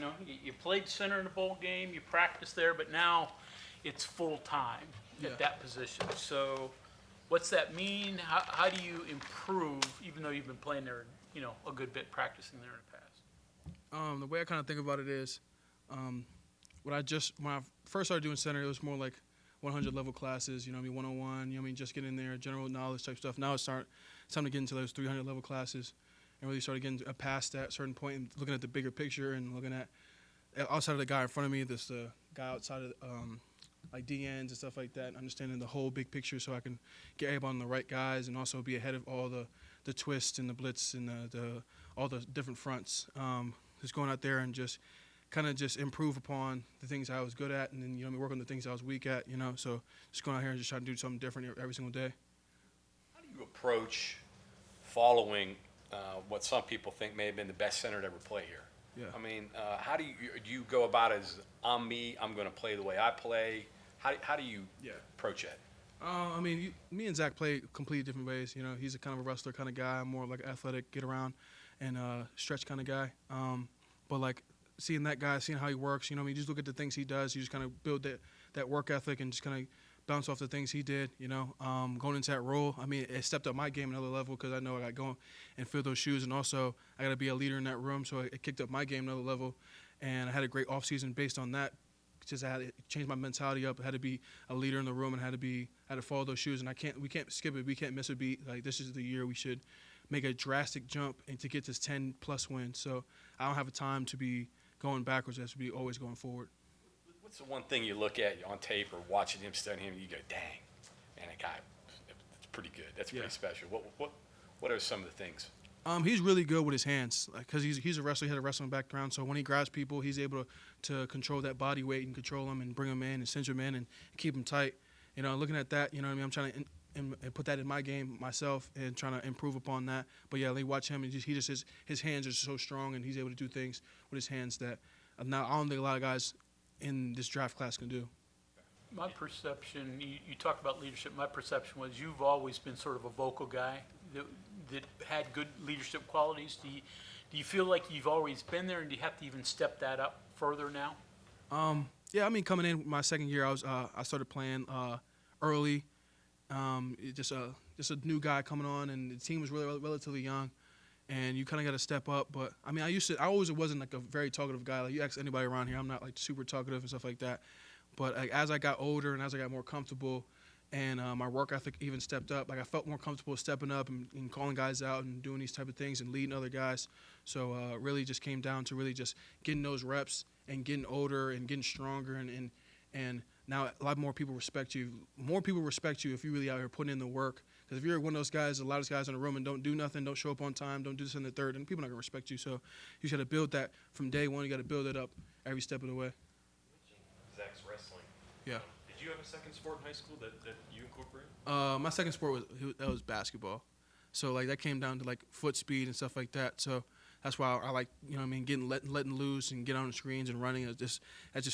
know, you played center in a bowl game, you practiced there, but now it's full time Yeah. at that position. So, what's that mean? How do you improve, even though you've been playing there, you know, a good bit, practicing there in the past? The way I kind of think about it is, um, when I first started doing center, it was more like 100 level classes. You know what I mean, 101. You know what I mean, just get in there, general knowledge type stuff. Now it's time to get into those 300 level classes, and really start getting past that certain point and looking at the bigger picture and looking at outside of the guy in front of me, this guy outside of like DNs and stuff like that, and understanding the whole big picture so I can get able on the right guys and also be ahead of all the twists and the blitz and the all the different fronts. Just going out there and just kind of just improve upon the things I was good at, and then work on the things I was weak at. So just going out here and just trying to do something different every single day. How do you approach following what some people think may have been the best center to ever play here? Yeah. I mean, how do you go about it as I'm me, I'm going to play the way I play? How do you approach it? I mean, me and Zach play completely different ways. He's a kind of a wrestler kind of guy. I'm more like an athletic, get around, and stretch kind of guy. But like seeing that guy, seeing how he works, you just look at the things he does. You just kind of build that work ethic and just kind of bounce off the things he did. Going into that role, I mean, it stepped up my game another level because I know I got to go and fill those shoes, and also I got to be a leader in that room. So it kicked up my game another level, and I had a great offseason based on that. Just I had to change my mentality up. I had to be a leader in the room and had to follow those shoes. And we can't skip it. We can't miss a beat. Like, this is the year we should make a drastic jump and to get this 10+ wins. So I don't have a time to be going backwards. I have to be always going forward. What's the one thing you look at on tape or watching him, studying him, and you go, dang, man, that guy, that's pretty good. That's pretty special. What are some of the things? He's really good with his hands, because he's a wrestler. He had a wrestling background, so when he grabs people, he's able to control that body weight and control them and bring them in and cinch them in and keep them tight. Looking at that, what I mean, I'm trying to and put that in my game myself and trying to improve upon that. But yeah, they watch him and his hands are so strong and he's able to do things with his hands that now I don't think a lot of guys in this draft class can do. My perception, you talk about leadership, my perception was you've always been sort of a vocal guy that had good leadership qualities. Do you feel like you've always been there, and do you have to even step that up further now? Yeah, I mean, coming in my second year, I started playing early. Just a new guy coming on, and the team was really relatively young, and you kind of got to step up. But I mean, I always wasn't like a very talkative guy. Like, you ask anybody around here, I'm not like super talkative and stuff like that. But like, as I got older and as I got more comfortable, and my work ethic even stepped up, like I felt more comfortable stepping up and calling guys out and doing these type of things and leading other guys. So really just came down to really just getting those reps and getting older and getting stronger, and now a lot more people respect you. More people respect you if you really out here putting in the work. Because if you're one of those guys, the loudest guys in the room, and don't do nothing, don't show up on time, don't do this in the third, and people are not gonna respect you. So you just got to build that from day one. You got to build it up every step of the way. Zach's wrestling. Yeah. Did you have a second sport in high school that you incorporated? My second sport was basketball. So like that came down to like foot speed and stuff like that. So that's why I like, getting letting loose and get on the screens and running. I just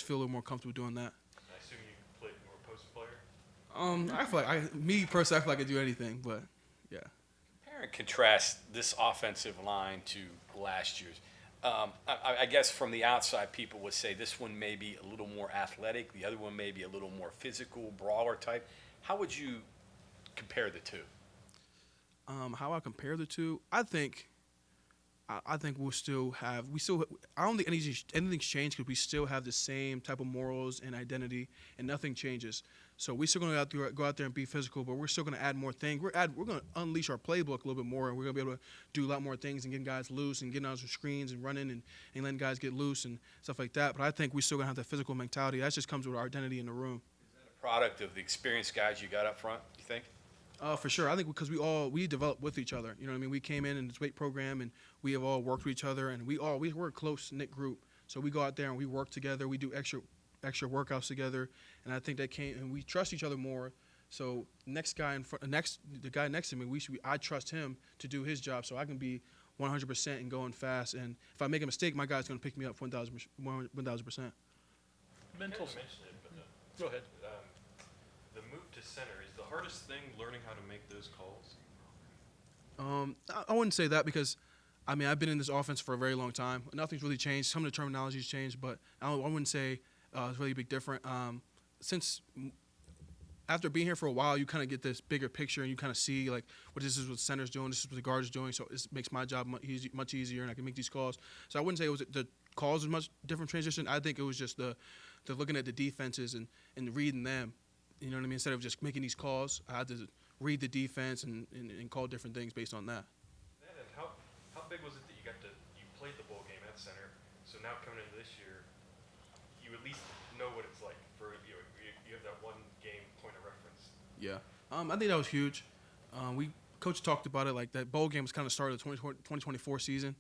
feel a little more comfortable doing that. I assume you played more post player? I feel like me personally, I feel like I could do anything, but yeah. Compare and contrast this offensive line to last year's. I guess from the outside, people would say this one may be a little more athletic, the other one may be a little more physical, brawler type. How would you compare the two? How I compare the two, I think we'll still have I don't think anything's changed because we still have the same type of morals and identity, and nothing changes. So we're still going to go out there and be physical, but we're still going to add more things. We're going to unleash our playbook a little bit more, and we're going to be able to do a lot more things and getting guys loose and getting on some screens and running and letting guys get loose and stuff like that. But I think we still going to have that physical mentality. That just comes with our identity in the room. Is that a product of the experienced guys you got up front, you think? For sure. I think because we developed with each other. You know what I mean? We came in this weight program, and we have all worked with each other, and we're a close-knit group. So we go out there and we work together. We do extra workouts together, and I think and we trust each other more. So the guy next to me, I trust him to do his job, so I can be 100% and going fast. And if I make a mistake, my guy's going to pick me up 1,000%. Mental. You mentioned it, but Go ahead. the move to center is the hardest thing learning how to make those calls. I wouldn't say that because I mean, I've been in this offense for a very long time. Nothing's really changed. Some of the terminology's changed, but I wouldn't say it's really big different. Since after being here for a while, you kind of get this bigger picture, and you kind of see like what this is what the center's doing, this is what the guard is doing. So it makes my job much easier, and I can make these calls. So I wouldn't say it was the calls was much different transition. I think it was just the looking at the defenses and reading them. You know what I mean? Instead of just making these calls, I had to read the defense and call different things based on that. And then how big was it that you played the bowl game at center, so now coming into this year, you at least know what it's like for, you have that one game point of reference. Yeah. I think that was huge. Coach talked about it like that bowl game was kind of started the 2024 season,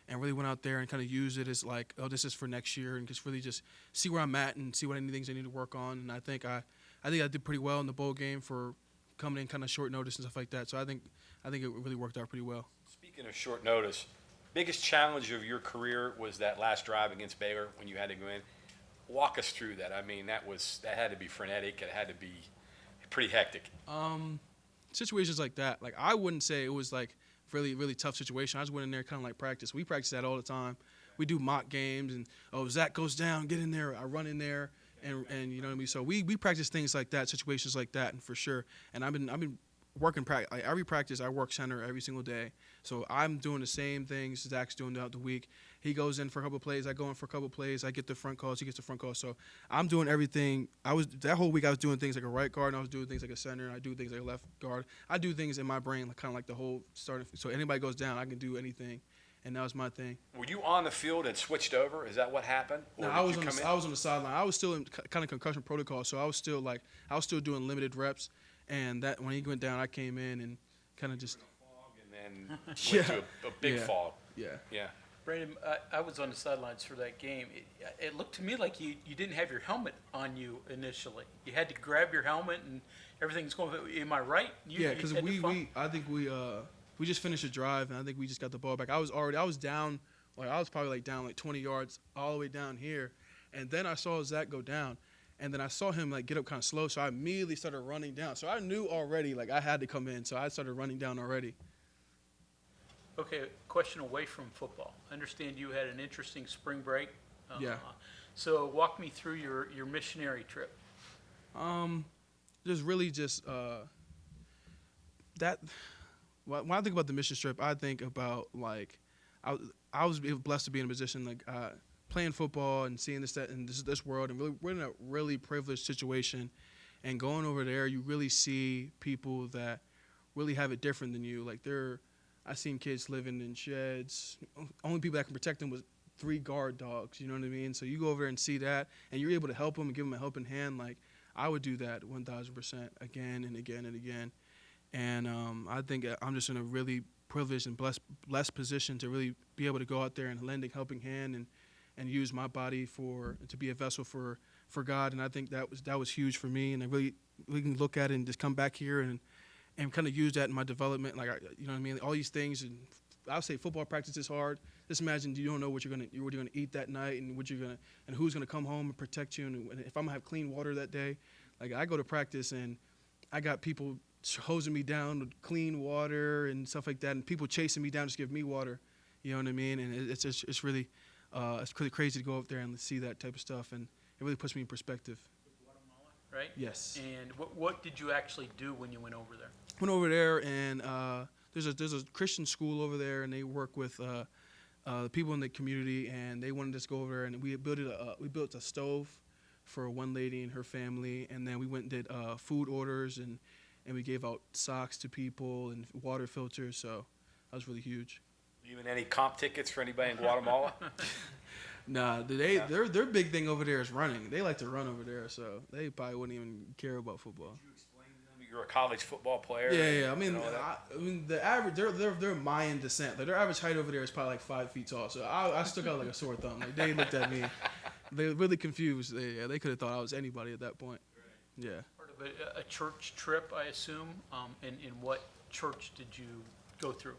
and really went out there and kind of used it as like, oh, this is for next year, and just really just see where I'm at and see what any things I need to work on. And I think I did pretty well in the bowl game for coming in kind of short notice and stuff like that. So I think it really worked out pretty well. Speaking of short notice, biggest challenge of your career was that last drive against Baylor when you had to go in. Walk us through that. I mean, that had to be frenetic. It had to be pretty hectic. Situations like that, like I wouldn't say it was like really, really tough situation. I just went in there kind of like practice. We practice that all the time. We do mock games, and Zach goes down, get in there. I run in there, and you know what I mean. So we practice things like that, situations like that, and for sure. And I've been working practice. Like every practice, I work center every single day. So I'm doing the same things Zach's doing throughout the week. He goes in for a couple of plays. I go in for a couple of plays. I get the front calls. He gets the front calls. So I'm doing everything. That whole week I was doing things like a right guard, and I was doing things like a center. I do things like a left guard. I do things in my brain, like, kind of like the whole starting. So anybody goes down, I can do anything, and that was my thing. Were you on the field and switched over? Is that what happened? No, I was on the sideline. I was still in kind of concussion protocol, so I was still doing limited reps. And that when he went down, I came in and kind of just. And then went to a big fog. Yeah. Yeah. Brandon, I was on the sidelines for that game. It looked to me like you didn't have your helmet on you initially. You had to grab your helmet and everything's going. Am I right? Yeah, because I think we just finished a drive, and I think we just got the ball back. I was down, like I was probably down 20 yards all the way down here, and then I saw Zach go down, and then I saw him get up kind of slow, so I immediately started running down. So I knew already I had to come in, so I started running down already. Okay, question away from football. I understand you had an interesting spring break. Yeah. So walk me through your missionary trip. Just really that. When I think about the mission trip, I think about I was blessed to be in a position playing football and seeing this world, and really we're in a really privileged situation, and going over there, you really see people that really have it different than you. I seen kids living in sheds. Only people that can protect them was 3 guard dogs. You know what I mean? So you go over there and see that, and you're able to help them and give them a helping hand. I would do that 1,000% again and again and again. And I think I'm just in a really privileged and blessed position to really be able to go out there and lend a helping hand and use my body to be a vessel for God. And I think that was huge for me. And we can look at it and just come back here and kind of use that in my development. You know what I mean? All these things. And I'll say football practice is hard. Just imagine you don't know what you're gonna eat that night, and and who's gonna come home and protect you, and if I'm gonna have clean water that day. I go to practice and I got people hosing me down with clean water and stuff like that, and people chasing me down just to give me water. You know what I mean? And it's really crazy to go up there and see that type of stuff, and it really puts me in perspective. Guatemala, right? Yes. And what did you actually do when you went over there? Went over there, and there's a Christian school over there, and they work with people in the community, and they wanted us to go over there, and we built a stove for one lady and her family, and then we went and did food orders, and we gave out socks to people and water filters. So that was really huge. Even any comp tickets for anybody in Guatemala? Nah, their big thing over there is running. They like to run over there, so they probably wouldn't even care about football. Did you explain to them you're a college football player? Yeah. I mean, the average they're Mayan descent. Their average height over there is probably 5 feet tall. So I stuck out like a sore thumb. They looked at me, they were really confused. They could have thought I was anybody at that point. Right. Yeah. Part of a church trip, I assume. And in what church did you go through?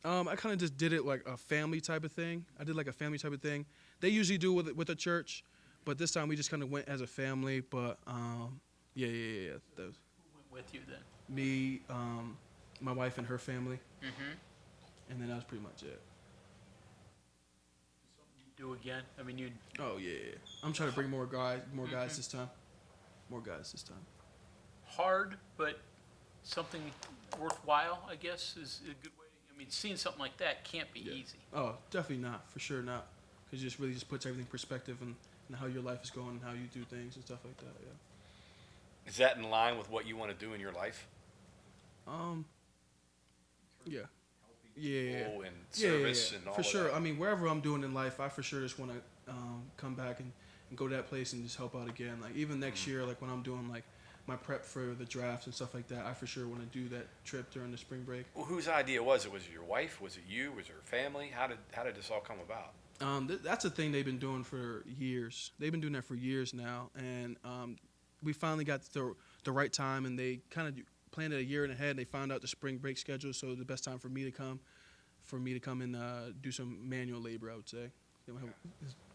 I kind of just did it like a family type of thing. I did like a family type of thing. They usually do with a church, but this time we just kind of went as a family. But yeah. Who went with you then? Me, my wife and her family, Mm-hmm. and then that was pretty much it. do again? I mean, you Oh yeah. I'm trying to bring more guys this time. More guys this time. hard, but something worthwhile, I guess, is a good way. I mean, seeing something like that can't be easy. Oh, definitely not. For sure not. Because it just really just puts everything in perspective and how your life is going and how you do things and stuff like that. Yeah. Is that in line with what you want to do in your life? Yeah. Yeah. People and service and all for of sure. that? I mean, wherever I'm doing in life, I for sure just want to come back and go to that place and just help out again. Like even next year, like when I'm doing like my prep for the drafts and stuff like that, I for sure want to do that trip during the spring break. Well, whose idea was it? Was it your wife? Was it you? Was it her family? How did this all come about? That's a thing they've been doing for years. They've been doing that for years now, and we finally got the right time, and they kind of planned it a year and ahead. They found out the spring break schedule, so the best time for me to come and do some manual labor, I would say.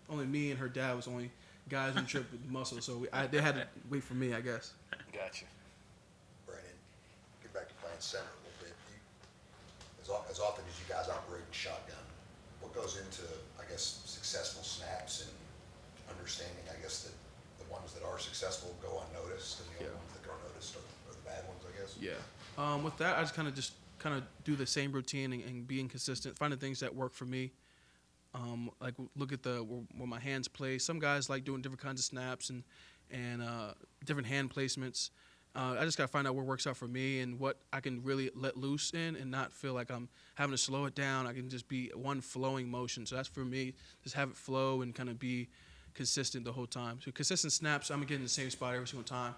Only me and her dad was only guys on the trip with muscle, so they had to wait for me, I guess. Gotcha. Brandon, get back to playing center a little bit. As often as you guys operate in shotgun, what goes into, I guess, successful snaps and understanding, I guess, that the ones that are successful go unnoticed and the other ones that go noticed are the bad ones, I guess? Yeah. With that, I just kind of do the same routine and being consistent, finding things that work for me. Like look at where my hands play. Some guys like doing different kinds of snaps and different hand placements. I just gotta find out what works out for me and what I can really let loose in and not feel like I'm having to slow it down. I can just be one flowing motion. So that's for me. Just have it flow and kind of be consistent the whole time. So consistent snaps, I'm getting in the same spot every single time,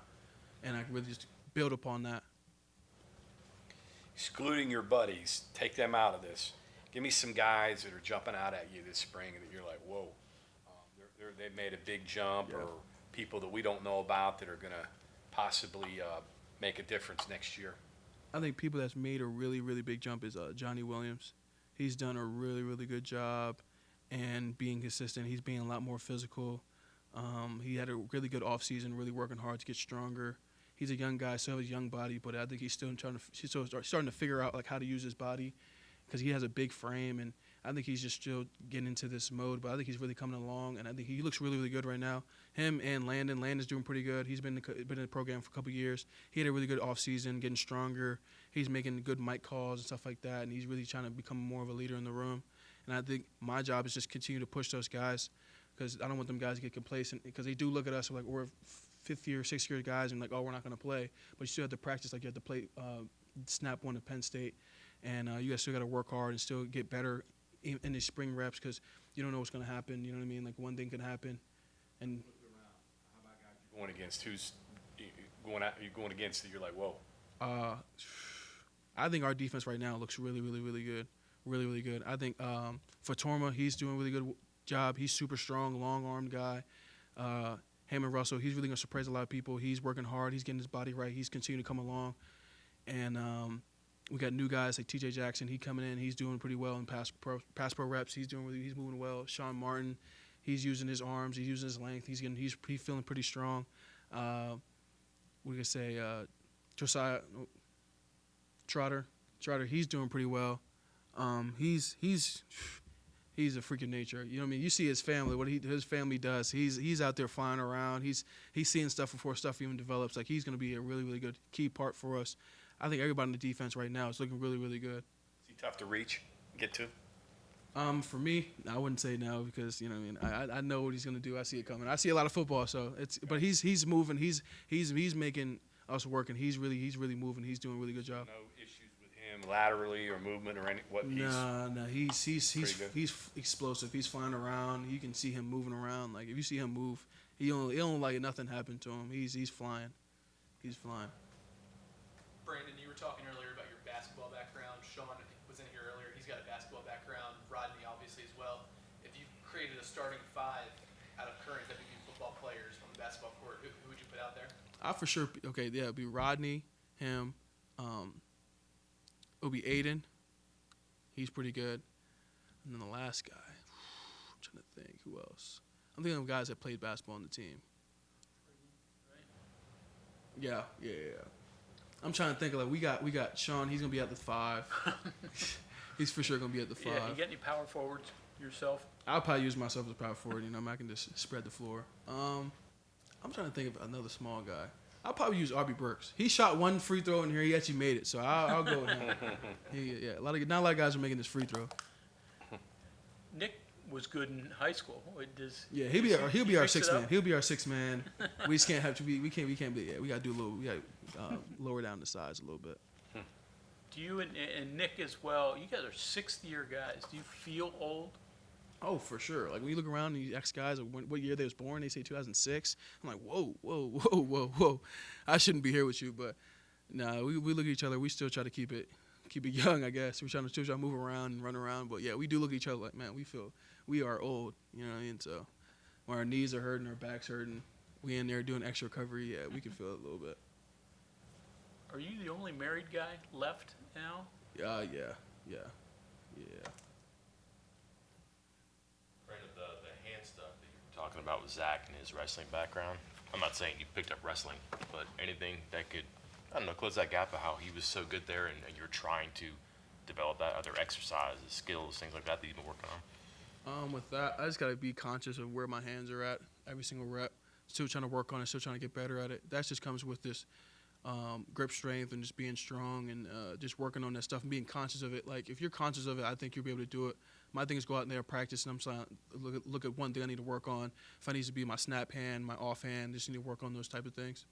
and I can really just build upon that. Excluding your buddies, take them out of this. Give me some guys that are jumping out at you this spring that you're like, whoa, they've made a big jump, or people that we don't know about that are going to possibly make a difference next year. I think people that's made a really, really big jump is Johnny Williams. He's done a really, really good job and being consistent. He's being a lot more physical. He had a really good offseason, really working hard to get stronger. He's a young guy, still has a young body, but I think he's still starting to figure out like how to use his body because he has a big frame, and I think he's just still getting into this mode. But I think he's really coming along, and I think he looks really, really good right now. Him and Landon. Landon's doing pretty good. He's been in the program for a couple of years. He had a really good offseason, getting stronger. He's making good mic calls and stuff like that, and he's really trying to become more of a leader in the room. And I think my job is just continue to push those guys because I don't want them guys to get complacent because they do look at us like we're fifth year, sixth year guys and like, oh, we're not going to play. But you still have to practice like you have to play snap one at Penn State. And you guys still got to work hard and still get better in the spring reps because you don't know what's going to happen. You know what I mean? Like one thing can happen. And Going against who's going against that you're like, whoa. I think our defense right now looks really, really, really good. Really, really good. I think Fatorma, he's doing a really good job. He's super strong, long-armed guy. Hammond Russell, he's really going to surprise a lot of people. He's working hard. He's getting his body right. He's continuing to come along. And we got new guys like T.J. Jackson. He coming in. He's doing pretty well in pass pro reps. He's moving well. Sean Martin, he's using his arms. He's using his length. He's feeling pretty strong. We could say Josiah Trotter, he's doing pretty well. He's a freak of nature. You know what I mean? You see his family, what his family does. He's out there flying around. He's seeing stuff before stuff even develops. Like he's going to be a really, really good key part for us. I think everybody in the defense right now is looking really, really good. Is he tough to reach, get to? For me, I wouldn't say no because you know what I mean. I know what he's going to do. I see it coming. I see a lot of football, so but he's moving. He's making us work, and he's really moving. He's doing a really good job. No issues with him laterally or movement or any what? No, he's pretty good. he's explosive. He's flying around. You can see him moving around. Like if you see him move, he don't like nothing happen to him. He's flying. He's flying. Brandon, you were talking earlier about your basketball background. Sean was in here earlier. He's got a basketball background. Rodney, obviously, as well. If you created a starting five out of current WVU football players on the basketball court, who would you put out there? I for sure. Okay, yeah, it'd be Rodney, him. It'll be Aiden. He's pretty good. And then the last guy, I'm trying to think who else. I'm thinking of guys that played basketball on the team. Yeah. I'm trying to think of like we got Sean. He's gonna be at the 5. He's for sure gonna be at the 5. Yeah, you got any power forwards? yourself? I'll probably use myself as a power forward. I can just spread the floor. I'm trying to think of another small guy. I'll probably use RB Burks. He shot one free throw in here. He actually made it, so I'll go with him. Not a lot of guys are making this free throw. Nick was good in high school. Yeah, he'll be our fix it sixth man. up? He'll be our sixth man. We just can't have to be. We can't be. Yeah, we gotta do a little. We gotta lower down the size a little bit. Do you and Nick as well? You guys are sixth-year guys. Do you feel old? Oh, for sure. Like when you look around and you ask guys what year they was born, they say 2006. I'm like, whoa. I shouldn't be here with you, but nah, we look at each other. We still try to keep it young, I guess. We still try to move around and run around, but yeah, we do look at each other like, man, we feel we are old, you know what I mean? So when our knees are hurting, our backs hurting, we in there doing extra recovery, yeah, we can feel it a little bit. Are you the only married guy left now? Yeah. Brandon, the hand stuff that you're talking about with Zach and his wrestling background, I'm not saying you picked up wrestling, but anything that could, I don't know, close that gap of how he was so good there and you're trying to develop that, other exercises, skills, things like that you've been working on? With that, I just gotta be conscious of where my hands are at every single rep. Still trying to work on it, still trying to get better at it. That just comes with this grip strength and just being strong and just working on that stuff and being conscious of it. Like if you're conscious of it, I think you'll be able to do it. My thing is go out there and practice, and I'm trying to look at one thing I need to work on. If I need to be my snap hand, my off hand, just need to work on those type of things.